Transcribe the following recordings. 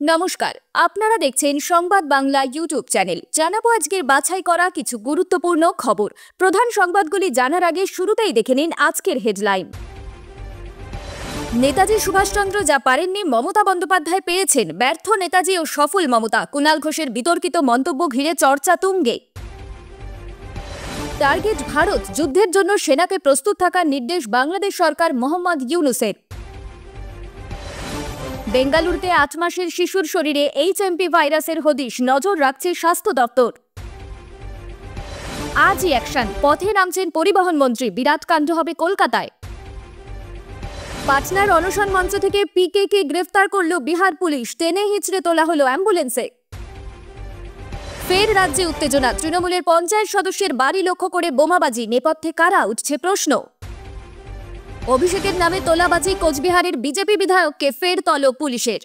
নমস্কার, আপনারা দেখছেন সংবাদ বাংলা ইউটিউব চ্যানেল। জানাবো আজকের বাছাই করা কিছু গুরুত্বপূর্ণ খবর। প্রধান সংবাদগুলি জানার আগে শুরুতেই দেখে নিন আজকের হেডলাইন। নেতাজি সুভাষচন্দ্র যা পারেননি মমতা বন্দ্যোপাধ্যায় পেয়েছেন। ব্যর্থ নেতাজি ও সফল মমতা। কুণাল ঘোষের বিতর্কিত মন্তব্য ঘিরে চর্চা তুঙ্গে। টার্গেট ভারত, যুদ্ধের জন্য সেনাকে প্রস্তুত থাকার নির্দেশ বাংলাদেশ সরকার মোহাম্মদ ইউনূসের। বেঙ্গালুরুতে ৮ মাসের শিশুর শরীরে এইচএমপি ভাইরাসের হদিশ, নজর রাখছে স্বাস্থ্য দপ্তর। আজই অ্যাকশন, পথে নামছেন পরিবহন মন্ত্রী। বিরাট কাণ্ড হবে কলকাতায়। পাটনার অনশন মঞ্চ থেকে পিকেকে গ্রেফতার করল বিহার পুলিশ। টেনে হিঁচড়ে তোলা হলো অ্যাম্বুলেন্সে। ফের রাজ্যে উত্তেজনা, তৃণমূলের পঞ্চায়েত সদস্যের বাড়ি লক্ষ্য করে বোমাবাজি। নেপথ্যে কারা, উঠছে প্রশ্ন। অভিষেকের নামে তোলাবাজি, কোচবিহারের বিজেপি বিধায়ককে ফের তলব পুলিশের।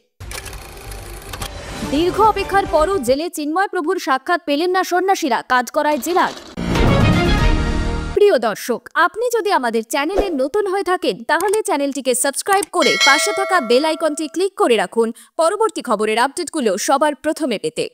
দীর্ঘ অপেক্ষার পরও জেলে চিন্ময় প্রভুর সাক্ষাৎ পেলেন না সন্ন্যাসীরা, কাঠগড়ায় জেলার। প্রিয় দর্শক, আপনি যদি আমাদের চ্যানেলে নতুন হয়ে থাকেন তাহলে চ্যানেলটিকে সাবস্ক্রাইব করে পাশে থাকা বেল আইকনটি ক্লিক করে রাখুন পরবর্তী খবরের আপডেটগুলো সবার প্রথমে পেতে।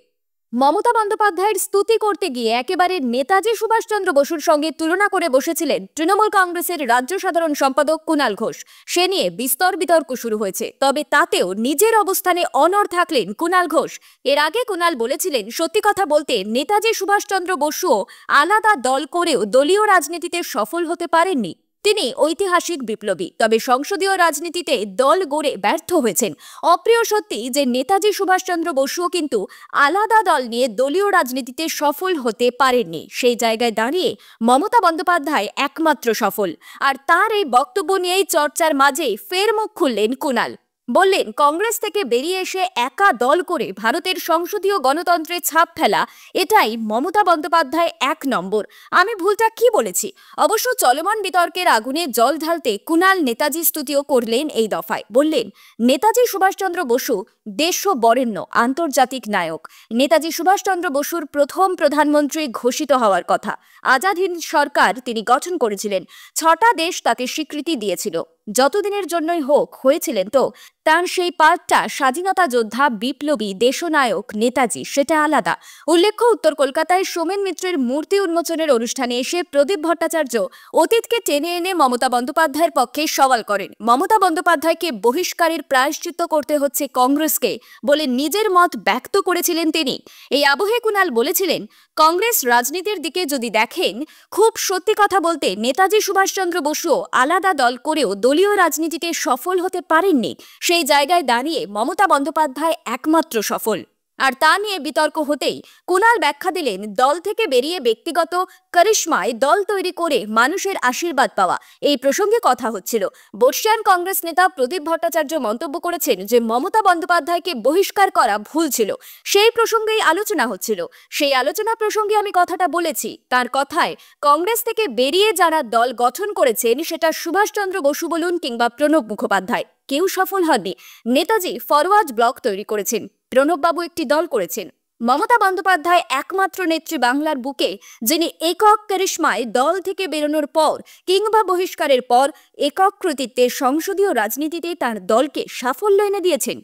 মমতা বন্দ্যোপাধ্যায়ের স্তুতি করতে গিয়ে একেবারে নেতাজি সুভাষচন্দ্র বসুর সঙ্গে তুলনা করে বসেছিলেন তৃণমূল কংগ্রেসের রাজ্য সাধারণ সম্পাদক কুণাল ঘোষ। সে নিয়ে বিস্তর বিতর্ক শুরু হয়েছে, তবে তাতেও নিজের অবস্থানে অনড় থাকলেন কুণাল ঘোষ। এর আগে কুণাল বলেছিলেন, সত্যি কথা বলতে নেতাজি সুভাষচন্দ্র বসুও আলাদা দল করেও দলীয় রাজনীতিতে সফল হতে পারেননি। তিনি ঐতিহাসিক বিপ্লবী, তবে সংসদীয় রাজনীতিতে দল গড়ে ব্যর্থ হয়েছেন। অপ্রিয় সত্যি যে নেতাজি সুভাষচন্দ্র বসুও কিন্তু আলাদা দল নিয়ে দলীয় রাজনীতিতে সফল হতে পারেননি। সেই জায়গায় দাঁড়িয়ে মমতা বন্দ্যোপাধ্যায় একমাত্র সফল। আর তার এই বক্তব্য নিয়েই চর্চার মাঝে ফের মুখ খুললেন কুণাল। বললেন, কংগ্রেস থেকে বেরিয়ে এসে একা দল করে ভারতের সংসদীয় গণতন্ত্রে ছাপ ফেলা, এটাই মমতা বন্দ্যোপাধ্যায় এক নম্বর। আমি ভুলটা কি বলেছি? অবশ্য চলমান বিতর্কের আগুনে জল ঢালতে কুণাল নেতাজি স্তুতিও করলেন এই দফায়। বললেন, নেতাজি সুভাষচন্দ্র বসু দেশ বরেণ্য আন্তর্জাতিক নায়ক। নেতাজি সুভাষচন্দ্র বসুর প্রথম প্রধানমন্ত্রী ঘোষিত হওয়ার কথা। আজাদ হিন্দ সরকার তিনি গঠন করেছিলেন। 6টা দেশ তাকে স্বীকৃতি দিয়েছিল। যতদিনের জন্যই হোক, হয়েছিলেন তো। তার সেই পার্টটা স্বাধীনতা যোদ্ধা, বিপ্লবী, দেশনায়ক নেতাজি, সেটা আলাদা। উল্লেখ্য, উত্তর কলকাতায় সোমেন মিত্রের মূর্তি উন্মোচনের অনুষ্ঠানে এসে প্রদীপ ভট্টাচার্য অতীতকে টেনে এনে মমতা বন্দ্যোপাধ্যায়ের পক্ষে সওয়াল করেন। মমতা বন্দ্যোপাধ্যায়কে বহিষ্কারের প্রায়শ্চিত্ত করতে হচ্ছে কংগ্রেসকে বলে নিজের মত ব্যক্ত করেছিলেন তিনি। এই আবহে কুণাল বলেছিলেন, কংগ্রেস রাজনীতির দিকে যদি দেখেন, খুব সত্যি কথা বলতে নেতাজি সুভাষচন্দ্র বসুও আলাদা দল করেও দলীয় রাজনীতিতে সফল হতে পারেননি। সেই জায়গায় দাঁড়িয়ে মমতা বন্দ্যোপাধ্যায় একমাত্র সফল। আর তা নিয়ে বিতর্ক হতেই কুণাল ব্যাখ্যা দিলেন, দল থেকে বেরিয়ে ব্যক্তিগত করিশ্মায় দল তৈরি করে মানুষের আশীর্বাদ পাওয়া। এই প্রসঙ্গে কথা হচ্ছিল। বর্ষিয়ান কংগ্রেস নেতা প্রদীপ ভট্টাচার্য মন্তব্য করেছেন যে মমতা বন্দ্যোপাধ্যায়কে বহিষ্কার করা ভুল ছিল। সেই প্রসঙ্গেই আলোচনা হচ্ছিল। সেই আলোচনা প্রসঙ্গে আমি কথাটা বলেছি। তার কথায়, কংগ্রেস থেকে বেরিয়ে যারা দল গঠন করেছেন, সেটা সুভাষচন্দ্র বসু বলুন কিংবা প্রণব মুখোপাধ্যায়, কেউ সফল হননি। নেতাজি ফরওয়ার্ড ব্লক তৈরি করেছেন, প্রণববাবু একটি দল করেছেন। মমতা বন্দ্যোপাধ্যায় একমাত্র নেত্রী বাংলার বুকে, যিনি একক করিশ্মায় দল থেকে বেরোনোর পর কিংবা বহিষ্কারের পর একক কৃতিত্বে সংসদীয় রাজনীতিতে তার দলকে সাফল্য এনে দিয়েছেন,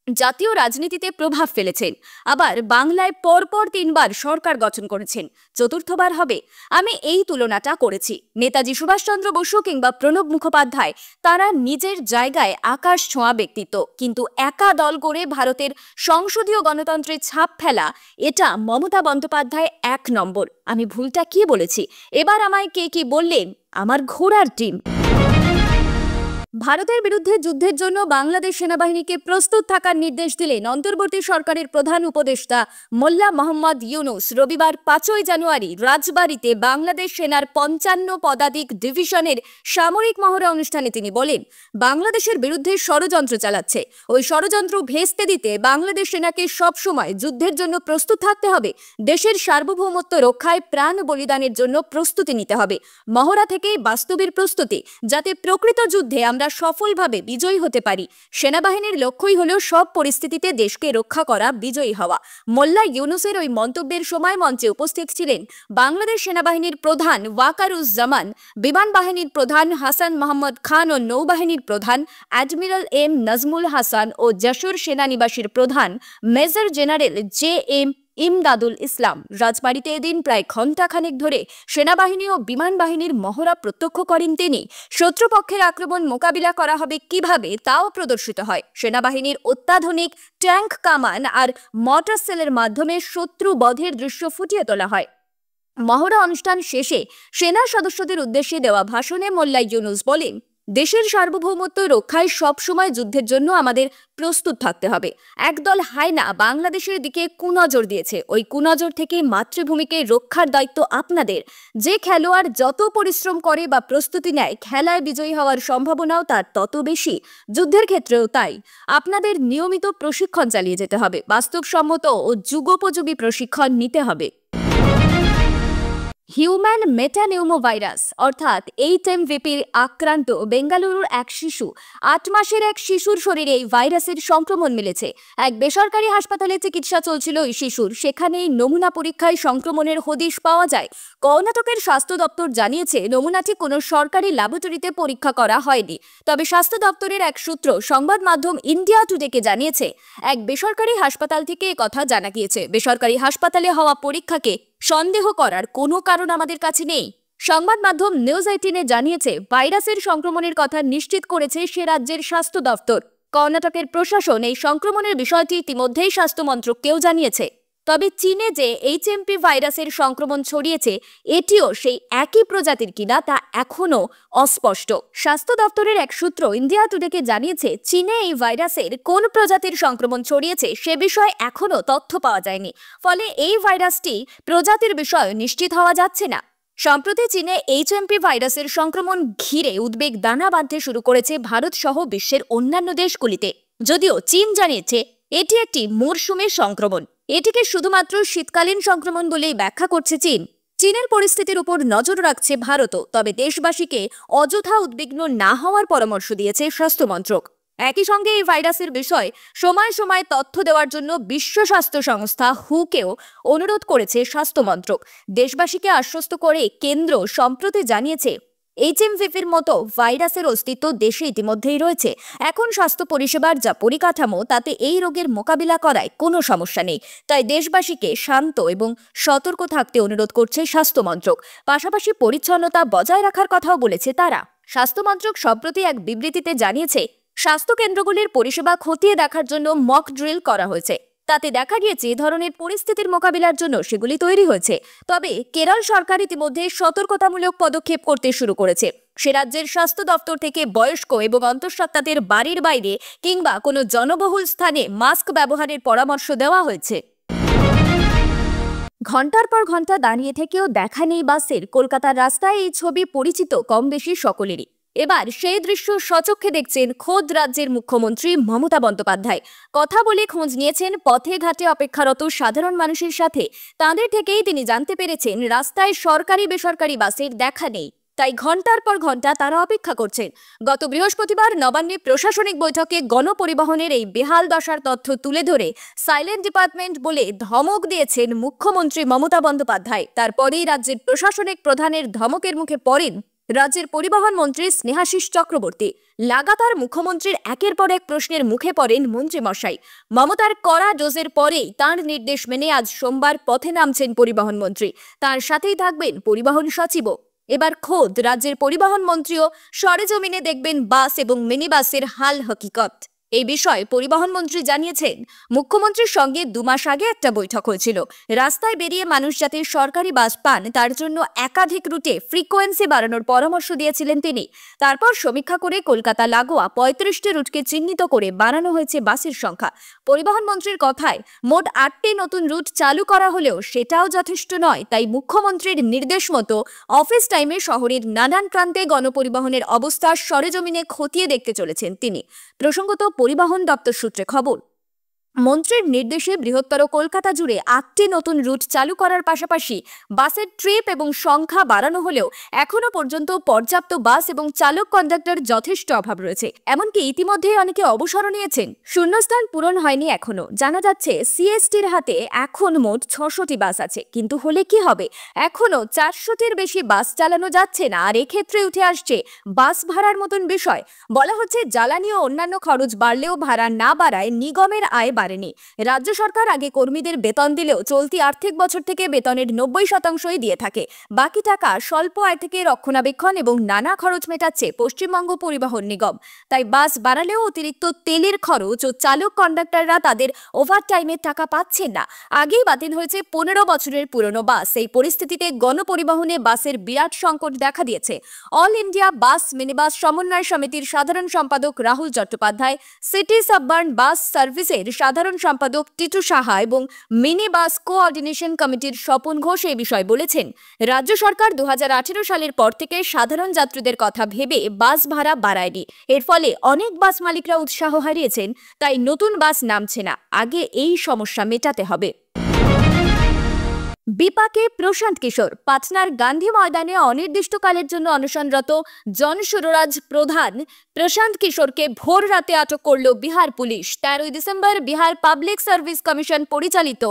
জাতীয় রাজনীতিতে প্রভাব ফেলেছেন। আবার বাংলায় পরপর 3বার সরকার গঠন করেছেন, চতুর্থবার হবে। আমি এই তুলনাটা করেছি। নেতাজি সুভাষচন্দ্র বসু কিংবা প্রণব মুখোপাধ্যায়, তারা নিজের জায়গায় আকাশ ছোঁয়া ব্যক্তিত্ব, কিন্তু একা দল করে ভারতের সংসদীয় গণতন্ত্রে ছাপ ফেলা, এটা মমতা বন্দ্যোপাধ্যায় এক নম্বর। আমি ভুলটা কি বলেছি? এবার আমায় কে কি বললেন? আমার ঘোড়ার টিম। ভারতের বিরুদ্ধে যুদ্ধের জন্য বাংলাদেশ সেনাবাহিনীকে প্রস্তুত থাকার নির্দেশ দিলেন অন্তর্বর্তী সরকারের প্রধান উপদেষ্টা মোল্লা মোহাম্মদ ইউনূস। রবিবার 5ই জানুয়ারি রাজবাড়ীতে বাংলাদেশ সেনার 55 পদাতিক ডিভিশনের সামরিক মহড়া অনুষ্ঠানে তিনি বলেন, বাংলাদেশের বিরুদ্ধে ষড়যন্ত্র চালাচ্ছে। ওই ষড়যন্ত্র ভেস্তে দিতে বাংলাদেশ সেনাকে সবসময় যুদ্ধের জন্য প্রস্তুত থাকতে হবে। দেশের সার্বভৌমত্ব রক্ষায় প্রাণ বলিদানের জন্য প্রস্তুতি নিতে হবে। মহড়া থেকেই বাস্তবের প্রস্তুতি, যাতে প্রকৃত যুদ্ধে আমরা আমরা সফলভাবে বিজয়ী হতে পারি। সেনাবাহিনীর লক্ষ্যই হলো সব পরিস্থিতিতে দেশকে রক্ষা করা, বিজয়ী হওয়া। মোল্লা ইউনুসের ওই মন্তব্যের সময় মঞ্চে উপস্থিত ছিলেন বাংলাদেশ সেনাবাহিনীর প্রধান ওয়াকারুজ্জামান, বিমান বাহিনীর প্রধান হাসান মোহাম্মদ খান ও নৌবাহিনীর প্রধান অ্যাডমিরাল এম নাজমুল হাসান ও যশোর সেনানিবাসের প্রধান মেজর জেনারেল JM ইমদাদুল ইসলাম। রাজবাড়িতে এদিন প্রায় ঘণ্টাখানেক ধরে সেনাবাহিনী ও বিমান বাহিনীর মহড়া প্রত্যক্ষ করেন তিনি। শত্রুপক্ষের আক্রমণ মোকাবিলা করা হবে কিভাবে তাও প্রদর্শিত হয়। সেনাবাহিনীর অত্যাধুনিক ট্যাঙ্ক, কামান আর মর্টার সেলের মাধ্যমে শত্রু বধের দৃশ্য ফুটিয়ে তোলা হয়। মহড়া অনুষ্ঠান শেষে সেনা সদস্যদের উদ্দেশ্যে দেওয়া ভাষণে মোল্লা ইউনুস বলেন, দেশের সার্বভৌমত্ব রক্ষায় সবসময় যুদ্ধের জন্য আমাদের প্রস্তুত থাকতে হবে। একদল হায়না বাংলাদেশের দিকে কুনজর দিয়েছে। ওই কুনজর থেকে মাতৃভূমিকে রক্ষার দায়িত্ব আপনাদের। যে খেলোয়াড় যত পরিশ্রম করে বা প্রস্তুতি নেয়, খেলায় বিজয়ী হওয়ার সম্ভাবনাও তার তত বেশি। যুদ্ধের ক্ষেত্রেও তাই। আপনাদের নিয়মিত প্রশিক্ষণ চালিয়ে যেতে হবে, বাস্তবসম্মত ও যুগোপযোগী প্রশিক্ষণ নিতে হবে। হিউম্যান মেটানিউমোভাইরাস অর্থাৎ HMVP আক্রান্ত বেঙ্গালুরুর এক শিশু। 8 মাসের এক শিশুর শরীরে এই ভাইরাসের সংক্রমণ মিলেছে। এক বেসরকারি হাসপাতালে চিকিৎসা চলছিল ওই শিশুর। সেখানেই নমুনা পরীক্ষায় সংক্রমণের হদিশ পাওয়া যায়। কর্ণাটকের স্বাস্থ্য দপ্তর জানিয়েছে, নমুনাটি কোনো সরকারি ল্যাবরেটরিতে পরীক্ষা করা হয়নি। তবে স্বাস্থ্য দপ্তরের এক সূত্র সংবাদ মাধ্যম ইন্ডিয়া টুডেকে জানিয়েছে, এক বেসরকারি হাসপাতাল থেকে কথা জানা গিয়েছে। বেসরকারি হাসপাতালে হওয়া পরীক্ষাকে সন্দেহ করার কোনো কারণ আমাদের কাছে নেই। সংবাদ মাধ্যম নিউজ 18 জানিয়েছে, ভাইরাসের সংক্রমণের কথা নিশ্চিত করেছে সে রাজ্যের স্বাস্থ্য দপ্তর। কর্ণাটকের প্রশাসন এই সংক্রমণের বিষয়টি ইতিমধ্যেই স্বাস্থ্য মন্ত্রককেও জানিয়েছে। তবে চীনে যে HMP ভাইরাসের সংক্রমণ ছড়িয়েছে, এটিও সেই একই প্রজাতির কিনা তা এখনও অস্পষ্ট। স্বাস্থ্য দপ্তরের এক সূত্র ইন্ডিয়া টুডেকে জানিয়েছে, চীনে এই ভাইরাসের কোন প্রজাতির সংক্রমণ ছড়িয়েছে সে বিষয়ে এখনও তথ্য পাওয়া যায়নি। ফলে এই ভাইরাসটি প্রজাতির বিষয়ে নিশ্চিত হওয়া যাচ্ছে না। সম্প্রতি চীনে HMP ভাইরাসের সংক্রমণ ঘিরে উদ্বেগ দানা বাঁধতে শুরু করেছে ভারত সহ বিশ্বের অন্যান্য দেশগুলিতে। যদিও চীন জানিয়েছে এটি একটি মরশুমের সংক্রমণ। এটিকে শুধুমাত্র শীতকালীন সংক্রমণ বলেই ব্যাখ্যা করছে চীন। চীনের পরিস্থিতির উপর নজর রাখছে ভারতও। তবে দেশবাসীকে অযথা উদ্বিগ্ন না হওয়ার পরামর্শ দিয়েছে স্বাস্থ্য মন্ত্রক। একই সঙ্গে এই ভাইরাসের বিষয়ে সময় সময় তথ্য দেওয়ার জন্য বিশ্ব স্বাস্থ্য সংস্থা WHO-কেও অনুরোধ করেছে স্বাস্থ্য মন্ত্রক। দেশবাসীকে আশ্বস্ত করে কেন্দ্র সম্প্রতি জানিয়েছে, HMVPর মতো ভাইরাসের অস্তিত্ব দেশে ইতিমধ্যেই রয়েছে। এখন স্বাস্থ্য পরিষেবার যা পরিকাঠামো, তাতে এই রোগের মোকাবিলা করায় কোনো সমস্যা নেই। তাই দেশবাসীকে শান্ত এবং সতর্ক থাকতে অনুরোধ করছে স্বাস্থ্য মন্ত্রক। পাশাপাশি পরিচ্ছন্নতা বজায় রাখার কথাও বলেছে তারা। স্বাস্থ্য মন্ত্রক সম্প্রতি এক বিবৃতিতে জানিয়েছে, স্বাস্থ্য কেন্দ্রগুলির পরিষেবা খতিয়ে দেখার জন্য মক ড্রিল করা হয়েছে। তাতে দেখা গিয়েছে এ ধরনের পরিস্থিতির মোকাবিলার জন্য সেগুলি তৈরি হয়েছে। তবে কেরল সরকার ইতিমধ্যে সতর্কতামূলক পদক্ষেপ করতে শুরু করেছে। সে রাজ্যের স্বাস্থ্য দপ্তর থেকে বয়স্ক এবং অন্তঃসত্ত্বাদের বাড়ির বাইরে কিংবা কোনো জনবহুল স্থানে মাস্ক ব্যবহারের পরামর্শ দেওয়া হয়েছে। ঘন্টার পর ঘন্টা দাঁড়িয়ে থেকেও দেখা নেই বাসের। কলকাতার রাস্তায় এই ছবি পরিচিত কম বেশি সকলেরই। এবার সেই দৃশ্য স্বচক্ষে দেখছেন খোদ রাজ্যের মুখ্যমন্ত্রী মমতা বন্দ্যোপাধ্যায়। কথা বলে খোঁজ নিয়েছেন পথে ঘাটে অপেক্ষারত সাধারণ মানুষের সাথে। তাঁদের থেকেই তিনি জানতে পেরেছেন রাস্তায় সরকারি বেসরকারি বাসের দেখা নেই। তাই ঘন্টার পর ঘন্টা তারা অপেক্ষা করছেন। গত বৃহস্পতিবার নবান্নে প্রশাসনিক বৈঠকে গণপরিবহনের এই বেহাল দশার তথ্য তুলে ধরে সাইলেন্ট ডিপার্টমেন্ট বলে ধমক দিয়েছেন মুখ্যমন্ত্রী মমতা বন্দ্যোপাধ্যায়। তারপরেই রাজ্যের প্রশাসনিক প্রধানের ধমকের মুখে পড়েন রাজ্যের পরিবহন মন্ত্রী স্নেহাশিস চক্রবর্তী। লাগাতার মুখ্যমন্ত্রীর একের পর এক প্রশ্নের মুখে পড়েন মন্ত্রীমশাই। মমতার কড়া ডোজের পরেই তাঁর নির্দেশ মেনে আজ সোমবার পথে নামছেন পরিবহন মন্ত্রী। তার সাথেই থাকবেন পরিবহন সচিবও। এবার খোদ রাজ্যের পরিবহন মন্ত্রীও সরেজমিনে দেখবেন বাস এবং মিনি বাসের হাল হকিকত। এই বিষয়ে পরিবহন মন্ত্রী জানিয়েছেন, মুখ্যমন্ত্রীর সঙ্গে 2 মাস আগে একটা বৈঠক হয়েছিল। রাস্তায় বেরিয়ে মানুষ যাতে সরকারি বাস পান তার জন্য একাধিক রুটে ফ্রিকোয়েন্সি বাড়ানোর পরামর্শ দিয়েছিলেন তিনি। তারপর সমীক্ষা করে কলকাতা লাগোয়া 35টি রুটকে চিহ্নিত করে বাড়ানো হয়েছে বাসের সংখ্যা। পরিবহন মন্ত্রীর কথায় মোট 8টি নতুন রুট চালু করা হলেও সেটাও যথেষ্ট নয়। তাই মুখ্যমন্ত্রীর নির্দেশ মতো অফিস টাইমে শহরের নানান প্রান্তে গণপরিবহনের অবস্থা সরেজমিনে খতিয়ে দেখতে চলেছেন তিনি। প্রসঙ্গত পরিবহন দপ্তর সূত্রে খবর, মন্ত্রীর নির্দেশে বৃহত্তর কলকাতা জুড়ে 8টি নতুন রুট চালু করার পাশাপাশি বাসের ট্রিপ এবং সংখ্যা বাড়ানো হলেও এখনো পর্যন্ত পর্যাপ্ত বাস এবং চালক কন্ডাক্টর যথেষ্ট অভাব রয়েছে। এমনকি ইতিমধ্যেই অনেকে অবসরও নিয়েছেন। শূন্যস্থান পূরণ হয়নি এখনো। জানা যাচ্ছে সিএসটির হাতে এখন মোট 600টি বাস আছে, কিন্তু হলে কি হবে, এখনো 400টির বেশি বাস চালানো যাচ্ছে না। আর এক্ষেত্রে উঠে আসছে বাস ভাড়ার মতন বিষয়। বলা হচ্ছে জ্বালানি ও অন্যান্য খরচ বাড়লেও ভাড়া না বাড়ায় নিগমের আয় বাড়েনি। রাজ্য সরকার আগে কর্মীদের বেতন দিলেও চলতি আর্থিক বছর থেকে বেতনের 90%ই দিয়ে থাকে। বাকি টাকা স্বল্প আয় থেকে রক্ষণাবেক্ষণ এবং নানা খরচ মেটাচ্ছে পশ্চিমবঙ্গ পরিবহন নিগম। তাই বাস বাড়ালেও অতিরিক্ত তেলের খরচ ও চালক কন্ডাক্টররা তাদের ওভারটাইমের টাকা পাচ্ছেন না। আগেই বাতিল হয়েছে 15 বছরের পুরনো বাস। এই পরিস্থিতিতে গণপরিবহনে বাসের বিরাট সংকট দেখা দিয়েছে। অল ইন্ডিয়া বাস মিনিবাস সমন্বয় সমিতির সাধারণ সম্পাদক রাহুল চট্টোপাধ্যায়, সিটি সাববার্ন বাস সার্ভিসের সাধারণ সম্পাদক টিটু সাহা এবং মিনি বাস কোঅর্ডিনেশন কমিটির স্বপন ঘোষ এই বিষয়ে বলেছেন, রাজ্য সরকার 2018 সালের পর থেকে সাধারণ যাত্রীদের কথা ভেবে বাস ভাড়া বাড়ায়নি। এর ফলে অনেক বাস মালিকরা উৎসাহ হারিয়েছেন। তাই নতুন বাস নামছে না। আগে এই সমস্যা মেটাতে হবে। বিপাকে প্রশান্ত কিশোর। পাটনার গান্ধী ময়দানে অনির্দিষ্টকালের জন্য অনশনরত জনসুররাজ প্রধান প্রশান্ত কিশোরকে ভোর রাতে আটক করল Bihar police. 13 December Bihar public service commission পরিচালিত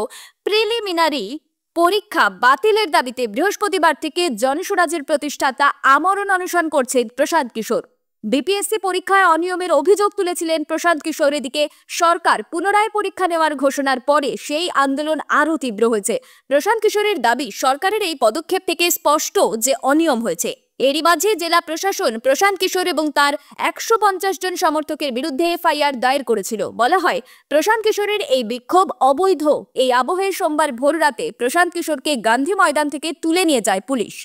প্রিলিমিনারি পরীক্ষা বাতিলের দাবিতে বৃহস্পতিবার থেকে জনসুরাজের প্রতিষ্ঠাতা আমরণ অনশন করছেন প্রশান্ত কিশোর। বিপিএসসি পরীক্ষায় অনিয়মের অভিযোগ তুলেছিলেন প্রশান্ত কিশোর। এদিকে সরকার পুনরায় পরীক্ষা নেওয়ার ঘোষণার পরে সেই আন্দোলন আরও তীব্র হয়েছে। প্রশান্ত কিশোরের দাবি, সরকারের এই পদক্ষেপ থেকে স্পষ্ট যে অনিয়ম হয়েছে। এরই মাঝে জেলা প্রশাসন প্রশান্ত কিশোর এবং তার 150 জন সমর্থকের বিরুদ্ধে এফআইআর দায়ের করেছিল। বলা হয়, প্রশান্ত কিশোরের এই বিক্ষোভ অবৈধ। এই আবহে সোমবার ভোর রাতে প্রশান্ত কিশোরকে গান্ধী ময়দান থেকে তুলে নিয়ে যায় পুলিশ।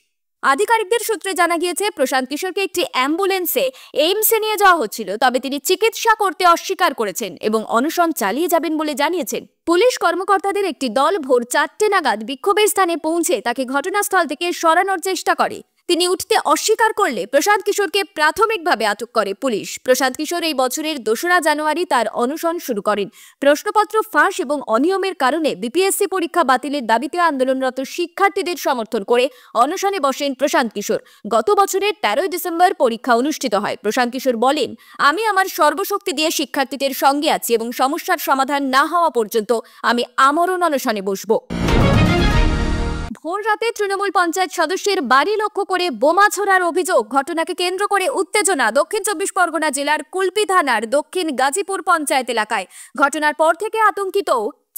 আধিকারিকদের সূত্রে জানা গিয়েছে, প্রশান্ত কিশোরকে একটি অ্যাম্বুলেন্সে এইমসে নিয়ে যাওয়া হচ্ছিল, তবে তিনি চিকিৎসা করতে অস্বীকার করেছেন এবং অনশন চালিয়ে যাবেন বলে জানিয়েছেন। পুলিশ কর্মকর্তাদের একটি দল ভোর 4টে নাগাদ বিক্ষোভের স্থানে পৌঁছে তাকে ঘটনাস্থল থেকে সরানোর চেষ্টা করে। তিনি উঠতে অস্বীকার করলে প্রশান্ত কিশোরকে প্রাথমিকভাবে আটক করে পুলিশ। প্রশান্ত কিশোর এই বছরের 2রা জানুয়ারি তার অনশন শুরু করেন। প্রশ্নপত্র ফাঁস এবং অনিয়মের কারণে বিপিএসসি পরীক্ষা বাতিলের দাবিতে আন্দোলনরত শিক্ষার্থীদের সমর্থন করে অনশনে বসেন প্রশান্ত কিশোর। গত বছরের 13 ডিসেম্বর পরীক্ষা অনুষ্ঠিত হয়। প্রশান্ত কিশোর বলেন, আমি আমার সর্বশক্তি দিয়ে শিক্ষার্থীদের সঙ্গে আছি এবং সমস্যার সমাধান না হওয়া পর্যন্ত আমি আমরণ অনশনে বসব। ভোর রাতে তৃণমূল পঞ্চায়েত সদস্যের বাড়ি লক্ষ্য করে বোমা ছোড়ার অভিযোগ। ঘটনাকে কেন্দ্র করে উত্তেজনা দক্ষিণ 24 পরগনা জেলার কুলপি থানার দক্ষিণ গাজীপুর পঞ্চায়েত এলাকায়। ঘটনার পর থেকে আতঙ্কিত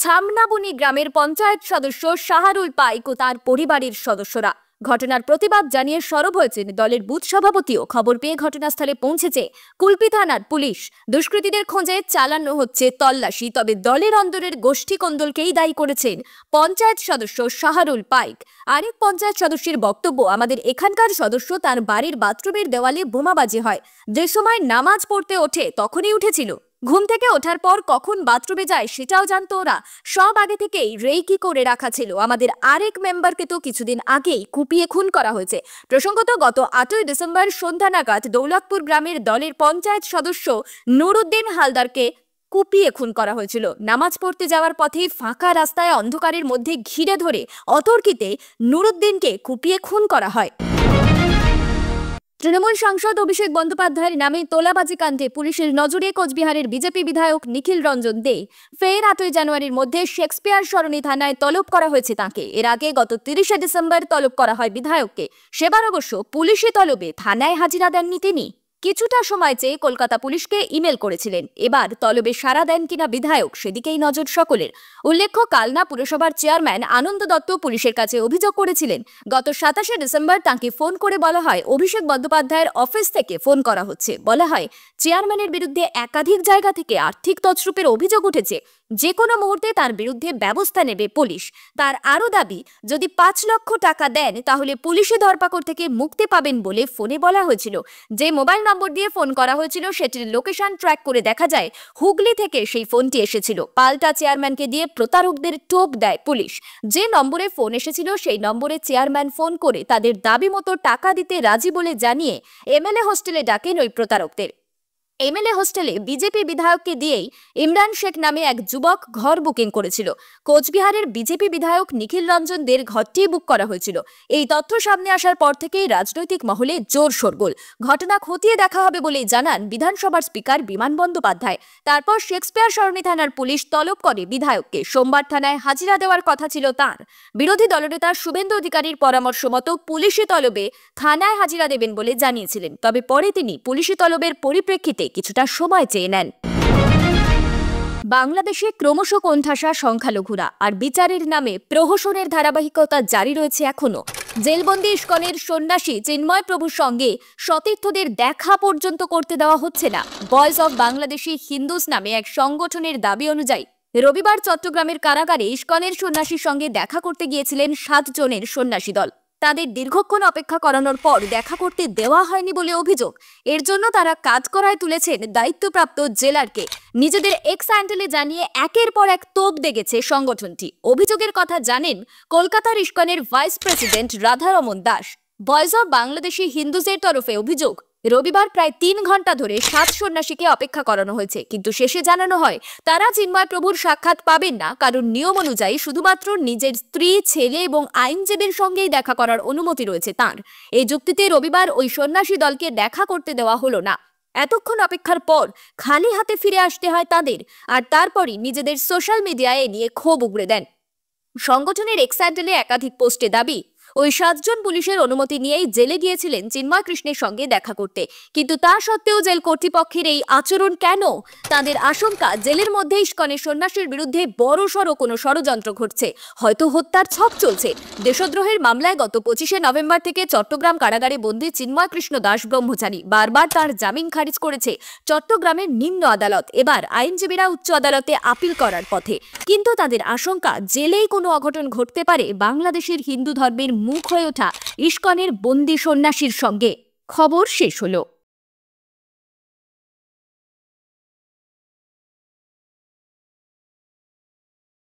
ছামনাবুনি গ্রামের পঞ্চায়েত সদস্য শাহরুল পাইক ও তার পরিবারের সদস্যরা। ঘটনার প্রতিবাদ জানিয়ে সরব হয়েছেন দলের বুথ সভাপতিও। খবর পেয়ে ঘটনাস্থলে পৌঁছেছে কুলপি থানার পুলিশ। দুষ্কৃতীদের খোঁজে চালানো হচ্ছে তল্লাশি। তবে দলের অন্দরের গোষ্ঠী কোন্দলকেই দায়ী করেছেন পঞ্চায়েত সদস্য শাহরুল পাইক। আরেক পঞ্চায়েত সদস্যের বক্তব্য, আমাদের এখানকার সদস্য তার বাড়ির বাথরুমের দেওয়ালে বোমাবাজি হয়। যে সময় নামাজ পড়তে ওঠে তখনই উঠেছিল। ঘুম থেকে ওঠার পর কখন বাথরুমে যায় সেটাও জানতো ওরা। সব আগে থেকেই রেকি করে রাখা ছিল। আমাদের আরেক মেম্বারকে তো কিছুদিন আগেই কুপিয়ে খুন করা হয়েছে। প্রসঙ্গত, গত 8 ডিসেম্বর সন্ধ্যা নাগাদ দৌলতপুর গ্রামের দলের পঞ্চায়েত সদস্য নুরুদ্দিন হালদারকে কুপিয়ে খুন করা হয়েছিল। নামাজ পড়তে যাওয়ার পথে ফাঁকা রাস্তায় অন্ধকারের মধ্যে ঘিরে ধরে অতর্কিতে নুরুদ্দিনকে কুপিয়ে খুন করা হয়। তৃণমূল সাংসদ অভিষেক বন্দ্যোপাধ্যায়ের নামে তোলাবাজি কাণ্ডে পুলিশের নজরে কোচবিহারের বিজেপি বিধায়ক নিখিল রঞ্জন দে ফের 8 জানুয়ারির মধ্যে শেক্সপিয়ার সরণি থানায় তলব করা হয়েছে তাঁকে। এর আগে গত 30 ডিসেম্বর তলব করা হয় বিধায়ককে। সেবার অবশ্য পুলিশি তলবে থানায় হাজিরা দেননি তিনি। কিছুটা সময় চেয়ে কলকাতা পুলিশকে ইমেল করেছিলেন। এবার তলবে সাড়া দেন কিনা বিধায়ক, সেদিকেই নজর সকলের। উল্লেখ্য, কালনা পুরসভার চেয়ারম্যান আনন্দ দত্ত পুলিশের কাছে অভিযোগ করেছিলেন। গত 27 ডিসেম্বর তাঁকে ফোন করে বলা হয় অভিষেক বন্দ্যোপাধ্যায়ের অফিস থেকে ফোন করা হচ্ছে। বলা হয় চেয়ারম্যানের বিরুদ্ধে একাধিক জায়গা থেকে আর্থিক তছরূপের অভিযোগ উঠেছে। যে কোনো মুহূর্তে তার বিরুদ্ধে ব্যবস্থা নেবে পুলিশ। তার আরও দাবি, যদি 5 লক্ষ টাকা দেন তাহলে পুলিশি ধরপাকড় থেকে মুক্তি পাবেন বলে ফোনে বলা হয়েছিল। যে মোবাইল নম্বর দিয়ে ফোন করা হয়েছিল সেটির লোকেশন ট্র্যাক করে দেখা যায় হুগলি থেকে সেই ফোনটি এসেছিল। পাল্টা চেয়ারম্যানকে দিয়ে প্রতারকদের টোপ দেয় পুলিশ। যে নম্বরে ফোন এসেছিল সেই নম্বরে চেয়ারম্যান ফোন করে তাদের দাবি মতো টাকা দিতে রাজি বলে জানিয়ে এমএলএ হোস্টেলে ডাকেন ওই প্রতারকদের। এমএলএ হোস্টেলে বিজেপি বিধায়ককে দিয়েই ইমরান শেখ নামে এক যুবক ঘর বুকিং করেছিল। কোচবিহারের বিজেপি বিধায়ক নিখিল রঞ্জন দের ঘরটি বুক করা হয়েছিল। এই তথ্য সামনে আসার পর থেকেই রাজনৈতিক মহলে জোর শোরগোল। ঘটনা খতিয়ে দেখা হবে বলেই জানান বিধানসভার স্পিকার বিমান বন্দ্যোপাধ্যায়। তারপর শেক্সপিয়ার সরণি থানার পুলিশ তলব করে বিধায়ককে। সোমবার থানায় হাজিরা দেওয়ার কথা ছিল তার। বিরোধী দলনেতা শুভেন্দু অধিকারীর পরামর্শ মতো পুলিশি তলবে থানায় হাজিরা দেবেন বলে জানিয়েছিলেন। তবে পরে তিনি পুলিশি তলবের পরিপ্রেক্ষিতে কিছুটা সময় চেয়ে নেন। বাংলাদেশে ক্রমশ কোণঠাসা সংখ্যালঘুরা, আর বিচারের নামে প্রহসনের ধারাবাহিকতা জারি রয়েছে এখনো। জেলবন্দি ইস্কনের সন্ন্যাসী চিন্ময় প্রভুর সঙ্গে সতীর্থদের দেখা পর্যন্ত করতে দেওয়া হচ্ছে না। ভয়েস অফ বাংলাদেশি হিন্দুস নামে এক সংগঠনের দাবি অনুযায়ী রবিবার চট্টগ্রামের কারাগারে ইস্কনের সন্ন্যাসীর সঙ্গে দেখা করতে গিয়েছিলেন 7 জনের সন্ন্যাসী দল। তাদের দীর্ঘক্ষণ অপেক্ষা করানোর পর দেখা করতে দেওয়া হয়নি বলে অভিযোগ। এর জন্য তারা কাঠগড়ায় তুলেছেন দায়িত্বপ্রাপ্ত জেলারকে। নিজেদের এক্স হ্যান্ডেলে জানিয়ে একের পর এক তোপ দেগেছে সংগঠনটি। অভিযোগের কথা জানেন কলকাতার ইস্কনের vice president Radharaman Das. Voice of Bangladeshi হিন্দুসের তরফে অভিযোগ, রবিবার প্রায় 3 ঘন্টা ধরে 7 সন্ন্যাসীকে অপেক্ষা করানো হয়েছে, কিন্তু শেষে জানানো হয় তারা চিন্ময় প্রভুর সাক্ষাৎ পাবেন না, কারণ নিয়ম অনুযায়ী শুধুমাত্র নিজের স্ত্রী, ছেলে এবং আইনজীবীর সঙ্গেই দেখা করার অনুমতি রয়েছে তাঁর। এই যুক্তিতে রবিবার ওই সন্ন্যাসী দলকে দেখা করতে দেওয়া হলো না। এতক্ষণ অপেক্ষার পর খালি হাতে ফিরে আসতে হয় তাদের, আর তারপরই নিজেদের সোশ্যাল মিডিয়ায় নিয়ে ক্ষোভ উগড়ে দেন। সংগঠনের এক্স হ্যান্ডেলে একাধিক পোস্টে দাবি, ওই 7 জন পুলিশের অনুমতি নিয়েই জেলে গিয়েছিলেন চিন্ময় কৃষ্ণের সঙ্গে দেখা করতে, কিন্তু তা সত্ত্বেও জেল কর্তৃপক্ষের এই আচরণ কেন? তাদের আশঙ্কা জেলের মধ্যে ইস্কনের সন্ন্যাসীর বিরুদ্ধে বড়সড় কোনো ষড়যন্ত্র ঘটছে, হয়তো হত্যার ছক চলছে। দেশদ্রোহের মামলায় গত 25শে নভেম্বর থেকে চট্টগ্রাম কারাগারে বন্দী চিন্ময় কৃষ্ণ দাস ব্রহ্মচারী। বারবার তার জামিন খারিজ করেছে চট্টগ্রামের নিম্ন আদালত। এবার আইনজীবীরা উচ্চ আদালতে আপিল করার পথে, কিন্তু তাদের আশঙ্কা জেলেই কোনো অঘটন ঘটতে পারে বাংলাদেশের হিন্দু ধর্মের মুখ হয়ে ওঠা ইস্কনের বন্দী সন্ন্যাসীর সঙ্গে। খবর শেষ হলো।